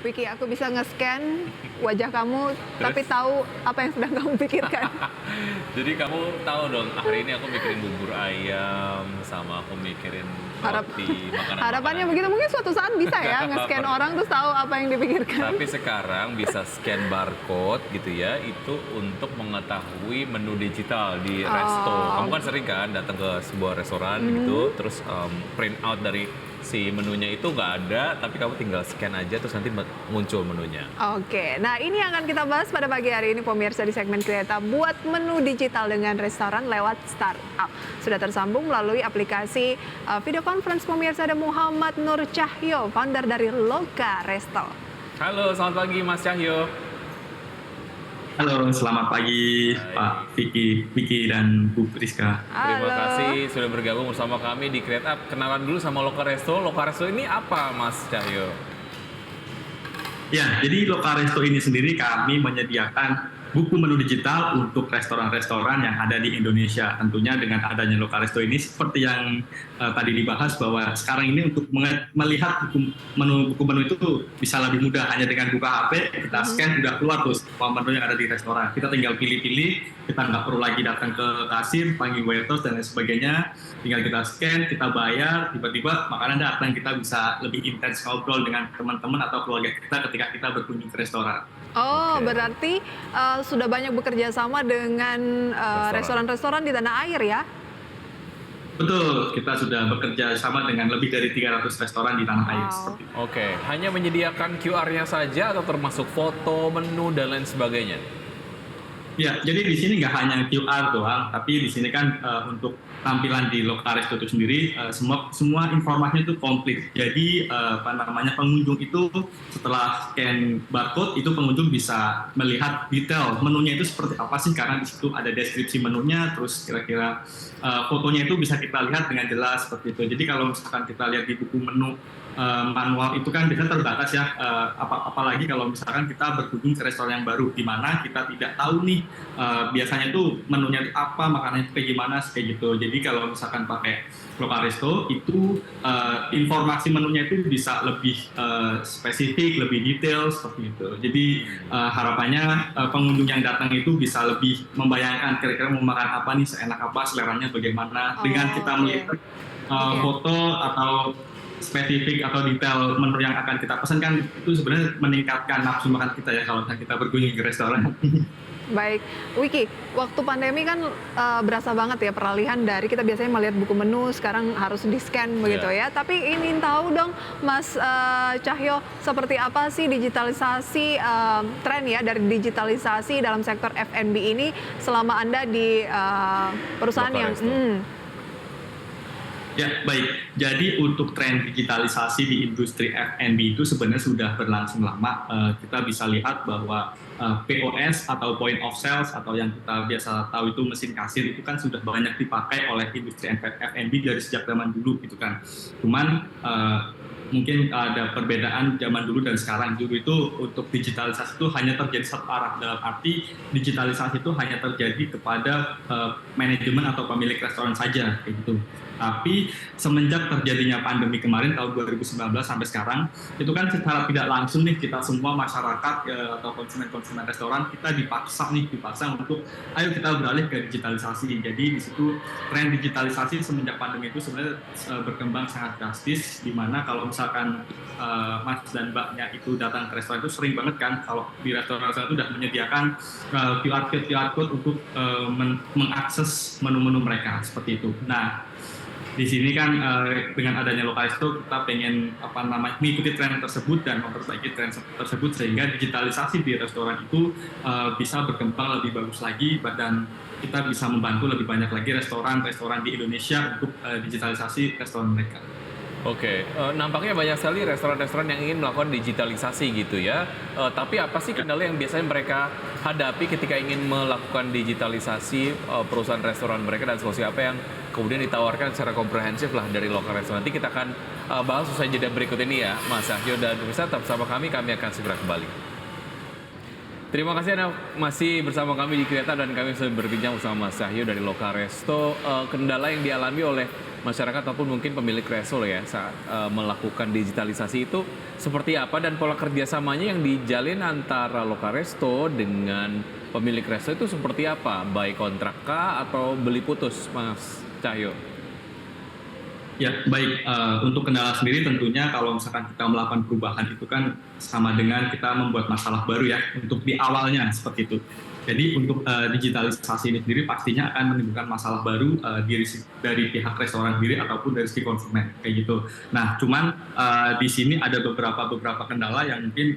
Vicky, aku bisa nge-scan wajah kamu, tapi tahu apa yang sedang kamu pikirkan. Jadi kamu tahu dong, hari ini aku mikirin bubur ayam, sama aku mikirin Harap roti, harapannya makanan-makanan begitu, gitu. mungkin suatu saat bisa ya nge-scan orang terus tahu apa yang dipikirkan. Tapi sekarang bisa scan barcode gitu ya, itu untuk mengetahui menu digital di resto. Kamu kan sering kan datang ke sebuah restoran gitu, terus print out dari si menunya itu nggak ada, tapi kamu tinggal scan aja terus nanti muncul menunya. Oke, nah ini yang akan kita bahas pada pagi hari ini pemirsa di segmen Kereta. Buat menu digital dengan restoran lewat startup. Sudah tersambung melalui aplikasi video conference pemirsa, ada Muhammad Nur Cahyo, founder dari Loka Resto. Halo, selamat pagi Mas Cahyo. Halo, selamat pagi Pak Vicky dan Bu Priska. Terima Halo. kasih sudah bergabung bersama kami di Create Up. Kenalan dulu sama Loka Resto. Loka Resto ini apa Mas Cahyo? Ya, jadi Loka Resto ini sendiri kami menyediakan buku menu digital untuk restoran-restoran yang ada di Indonesia. Tentunya dengan adanya Loka Resto ini seperti yang tadi dibahas bahwa sekarang ini untuk melihat buku menu itu bisa lebih mudah, hanya dengan buka HP, kita scan udah keluar tuh semua menu yang ada di restoran. Kita tinggal pilih-pilih, kita nggak perlu lagi datang ke kasir, panggil waiters dan lain sebagainya. Tinggal kita scan, kita bayar, tiba-tiba makanan datang, kita bisa lebih intens ngobrol dengan teman-teman atau keluarga kita ketika kita berkunjung ke restoran. Oh, Oke. berarti sudah banyak bekerja sama dengan restoran-restoran di tanah air ya? Betul, kita sudah bekerja sama dengan lebih dari 300 restoran di tanah air. Wow. Seperti itu. Oke, hanya menyediakan QR-nya saja atau termasuk foto, menu, dan lain sebagainya? Ya, jadi di sini nggak hanya QR doang, tapi di sini kan untuk tampilan di Loka Resto itu sendiri semua informasinya itu komplit. Jadi pengunjung itu setelah scan barcode itu pengunjung bisa melihat detail menunya itu seperti apa sih, karena di situ ada deskripsi menunya, terus kira-kira fotonya itu bisa kita lihat dengan jelas seperti itu. Jadi kalau misalkan kita lihat di buku menu manual itu kan biasanya terbatas ya, apalagi kalau misalkan kita berkunjung ke restoran yang baru di mana kita tidak tahu nih biasanya tuh menunya apa, makanannya kayak gimana, kayak gitu. Jadi kalau misalkan pakai Loka Resto itu informasi menunya itu bisa lebih spesifik, lebih detail seperti itu. Jadi harapannya pengunjung yang datang itu bisa lebih membayangkan kira-kira mau makan apa nih, seenak apa, seleranya bagaimana. Dengan kita melihat foto atau spesifik atau detail menu yang akan kita pesan kan itu sebenarnya meningkatkan nafsu makan kita ya kalau kita berkunjung ke restoran. Baik, Wiki, waktu pandemi kan berasa banget ya peralihan dari kita biasanya melihat buku menu, sekarang harus di-scan begitu ya. Tapi ingin tahu dong Mas Cahyo, seperti apa sih digitalisasi, tren ya dari digitalisasi dalam sektor F&B ini selama Anda di perusahaan Loka yang... Resto. Ya, baik. Jadi untuk tren digitalisasi di industri F&B itu sebenarnya sudah berlangsung lama. Kita bisa lihat bahwa POS atau point of sales atau yang kita biasa tahu itu mesin kasir itu kan sudah banyak dipakai oleh industri F&B dari sejak zaman dulu gitu kan. Cuman mungkin ada perbedaan zaman dulu dan sekarang. Dulu itu untuk digitalisasi itu hanya terjadi satu arah, dalam arti digitalisasi itu hanya terjadi kepada manajemen atau pemilik restoran saja kayak gitu. Tapi semenjak terjadinya pandemi kemarin tahun 2019 sampai sekarang, itu kan secara tidak langsung nih kita semua masyarakat atau konsumen-konsumen restoran kita dipaksa untuk ayo kita beralih ke digitalisasi. Jadi di situ tren digitalisasi semenjak pandemi itu sebenarnya berkembang sangat drastis, di mana kalau misalkan Mas dan Mbaknya itu datang ke restoran itu sering banget kan kalau di restoran-restoran itu sudah menyediakan QR code untuk mengakses menu-menu mereka seperti itu. Nah, di sini kan dengan adanya Loka Resto kita pengen mengikuti tren tersebut dan memperbaiki tren tersebut sehingga digitalisasi di restoran itu bisa berkembang lebih bagus lagi dan kita bisa membantu lebih banyak lagi restoran-restoran di Indonesia untuk digitalisasi restoran mereka. Oke, nampaknya banyak sekali restoran-restoran yang ingin melakukan digitalisasi gitu ya. Tapi apa sih kendala yang biasanya mereka hadapi ketika ingin melakukan digitalisasi perusahaan restoran mereka, dan solusi apa yang kemudian ditawarkan secara komprehensif lah dari Loka Resto? Nanti kita akan bahas usai jeda berikut ini ya, Mas Cahyo dan pemirsa. Tetap bersama kami akan segera kembali. Terima kasih Anda masih bersama kami di Kereta dan kami sudah berbincang bersama Mas Cahyo dari Loka Resto. Kendala yang dialami oleh masyarakat ataupun mungkin pemilik resto ya saat melakukan digitalisasi itu seperti apa dan pola kerjasamanya yang dijalin antara Lokaresto dengan pemilik resto itu seperti apa? Baik kontrak kah atau beli putus, Mas Cahyo? Ya, baik. Untuk kendala sendiri tentunya kalau misalkan kita melakukan perubahan itu kan sama dengan kita membuat masalah baru ya, untuk di awalnya seperti itu. Jadi untuk digitalisasi ini sendiri pastinya akan menimbulkan masalah baru dari pihak restoran sendiri ataupun dari segi konsumen, kayak gitu. Nah, cuman di sini ada beberapa kendala yang mungkin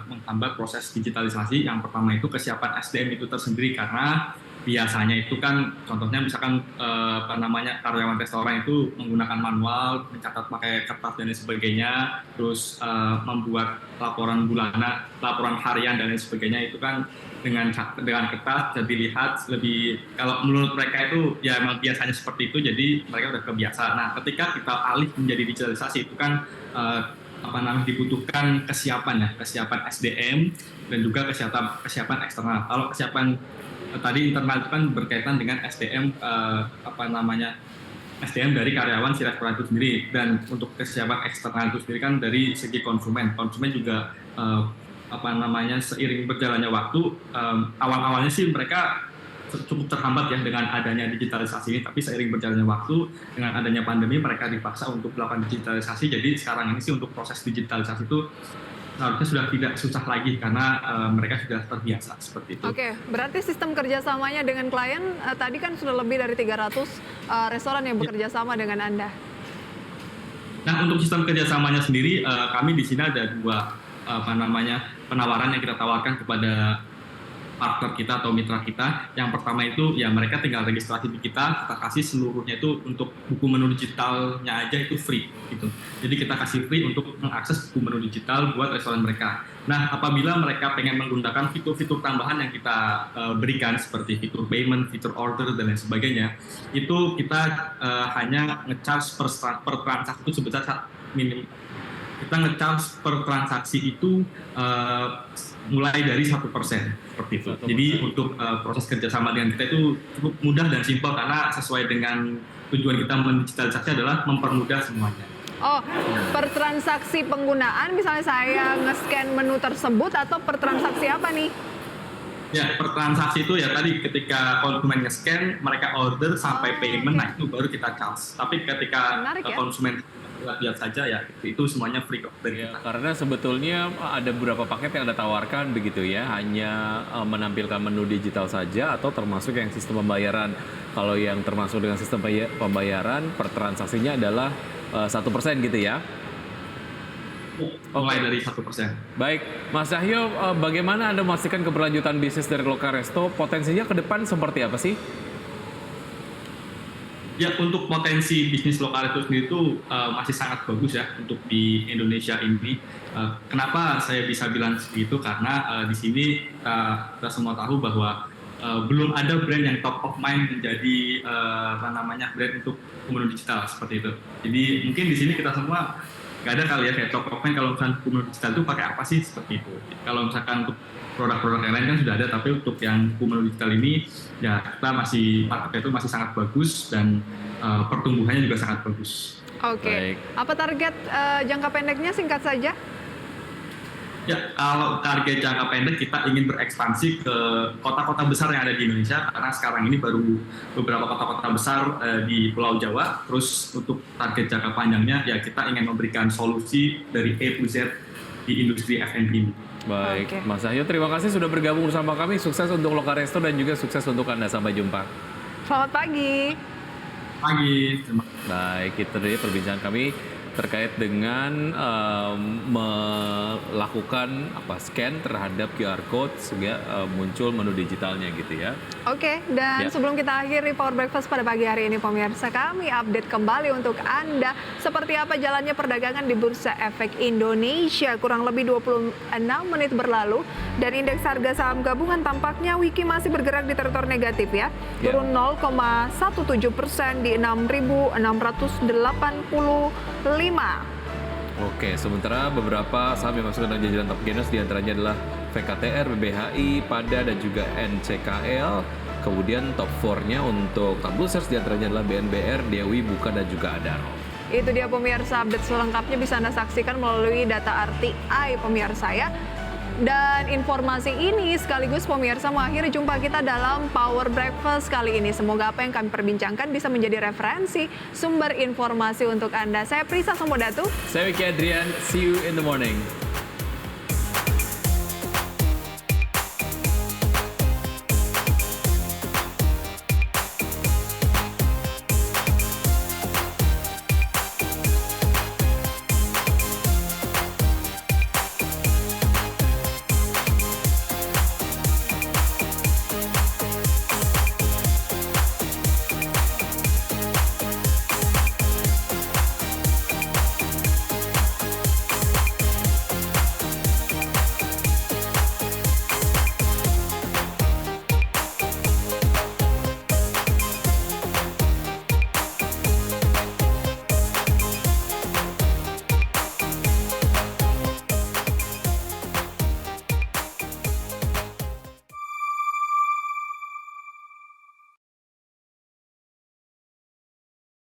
menghambat proses digitalisasi. Yang pertama itu kesiapan SDM itu tersendiri, karena biasanya itu kan contohnya misalkan karyawan restoran itu menggunakan manual, mencatat pakai kertas dan lain sebagainya, terus membuat laporan bulanan, laporan harian dan lain sebagainya itu kan dengan kertas bisa dilihat lebih, kalau menurut mereka itu ya memang biasanya seperti itu, jadi mereka udah kebiasa. Nah, ketika kita alih menjadi digitalisasi itu kan dibutuhkan kesiapan SDM dan juga kesiapan eksternal. Kalau kesiapan tadi internal itu kan berkaitan dengan SDM SDM dari karyawan si restoran itu sendiri, dan untuk kesiapan eksternal itu sendiri kan dari segi konsumen juga seiring berjalannya waktu, awal-awalnya sih mereka cukup terhambat ya dengan adanya digitalisasi ini, tapi seiring berjalannya waktu dengan adanya pandemi mereka dipaksa untuk melakukan digitalisasi. Jadi sekarang ini sih untuk proses digitalisasi itu seharusnya sudah tidak susah lagi karena mereka sudah terbiasa seperti itu. Oke, berarti sistem kerjasamanya dengan klien tadi kan sudah lebih dari 300 restoran yang bekerja sama dengan Anda. Nah, untuk sistem kerjasamanya sendiri, kami di sini ada dua penawaran yang kita tawarkan kepada partner kita atau mitra kita. Yang pertama itu ya mereka tinggal registrasi di kita kasih seluruhnya itu untuk buku menu digitalnya aja itu free gitu. Jadi kita kasih free untuk mengakses buku menu digital buat restoran mereka. Nah, apabila mereka pengen menggunakan fitur-fitur tambahan yang kita berikan seperti fitur payment, fitur order dan lain sebagainya, itu kita hanya nge-charge per transaksi itu sebesar minim. Kita nge-charge per transaksi itu mulai dari 1% seperti itu. 1%. Jadi untuk proses kerjasama dengan kita itu cukup mudah dan simpel karena sesuai dengan tujuan kita mendigitalisasi adalah mempermudah semuanya. Oh, per transaksi penggunaan misalnya saya nge-scan menu tersebut atau per transaksi apa nih? Ya, per transaksi itu ya tadi ketika konsumen nge-scan, mereka order sampai payment, nah itu baru kita charge. Tapi ketika konsumen lihat saja ya itu semuanya free kok dari kita. Karena sebetulnya ada beberapa paket yang Anda tawarkan begitu ya, hanya menampilkan menu digital saja atau termasuk yang sistem pembayaran. Kalau yang termasuk dengan sistem pembayaran per transaksinya adalah 1% gitu ya. Mulai dari 1%. Baik, Mas Cahyo, bagaimana Anda memastikan keberlanjutan bisnis dari Lokaresto? Potensinya ke depan seperti apa sih? Ya, untuk potensi bisnis Lokaresto sendiri itu masih sangat bagus ya untuk di Indonesia ini. Kenapa saya bisa bilang seperti itu? Karena di sini kita semua tahu bahwa belum ada brand yang top of mind menjadi brand untuk menu digital seperti itu. Jadi mungkin di sini kita semua nggak ada kali ya kayak top of mind kalau misalkan menu digital itu pakai apa sih seperti itu. Kalau misalkan untuk produk-produk yang lain kan sudah ada, tapi untuk yang menu digital ini ya kita marketnya itu masih sangat bagus dan pertumbuhannya juga sangat bagus. Oke. Apa target jangka pendeknya singkat saja? Ya, kalau target jangka pendek kita ingin berekspansi ke kota-kota besar yang ada di Indonesia, karena sekarang ini baru beberapa kota-kota besar di Pulau Jawa. Terus untuk target jangka panjangnya ya kita ingin memberikan solusi dari A to Z di industri F&B ini. Baik, Mas Cahyo, terima kasih sudah bergabung bersama kami. Sukses untuk Lokaresto dan juga sukses untuk Anda. Sampai jumpa. Selamat pagi. Baik, itu dia perbincangan kami terkait dengan melakukan scan terhadap QR code sehingga muncul menu digitalnya gitu ya. Oke, dan sebelum kita akhiri Power Breakfast pada pagi hari ini pemirsa, kami update kembali untuk Anda seperti apa jalannya perdagangan di Bursa Efek Indonesia. Kurang lebih 26 menit berlalu dan indeks harga saham gabungan tampaknya Wiki masih bergerak di teritori negatif ya. Turun 0,17% di 6.685. Oke, sementara beberapa saham yang masuk dalam jajaran top gainers diantaranya adalah VKTR, BBHI, PADA, dan juga NCKL. Kemudian top 4-nya untuk top losers diantaranya adalah BNBR, Dewi, Buka, dan juga Adaro. Itu dia pemirsa, update selengkapnya bisa Anda saksikan melalui data RTI pemirsa ya. Dan informasi ini sekaligus pemirsa mengakhiri jumpa kita dalam Power Breakfast kali ini. Semoga apa yang kami perbincangkan bisa menjadi referensi sumber informasi untuk Anda. Saya Prisa Samodatu. Saya Wiki Adrian, see you in the morning.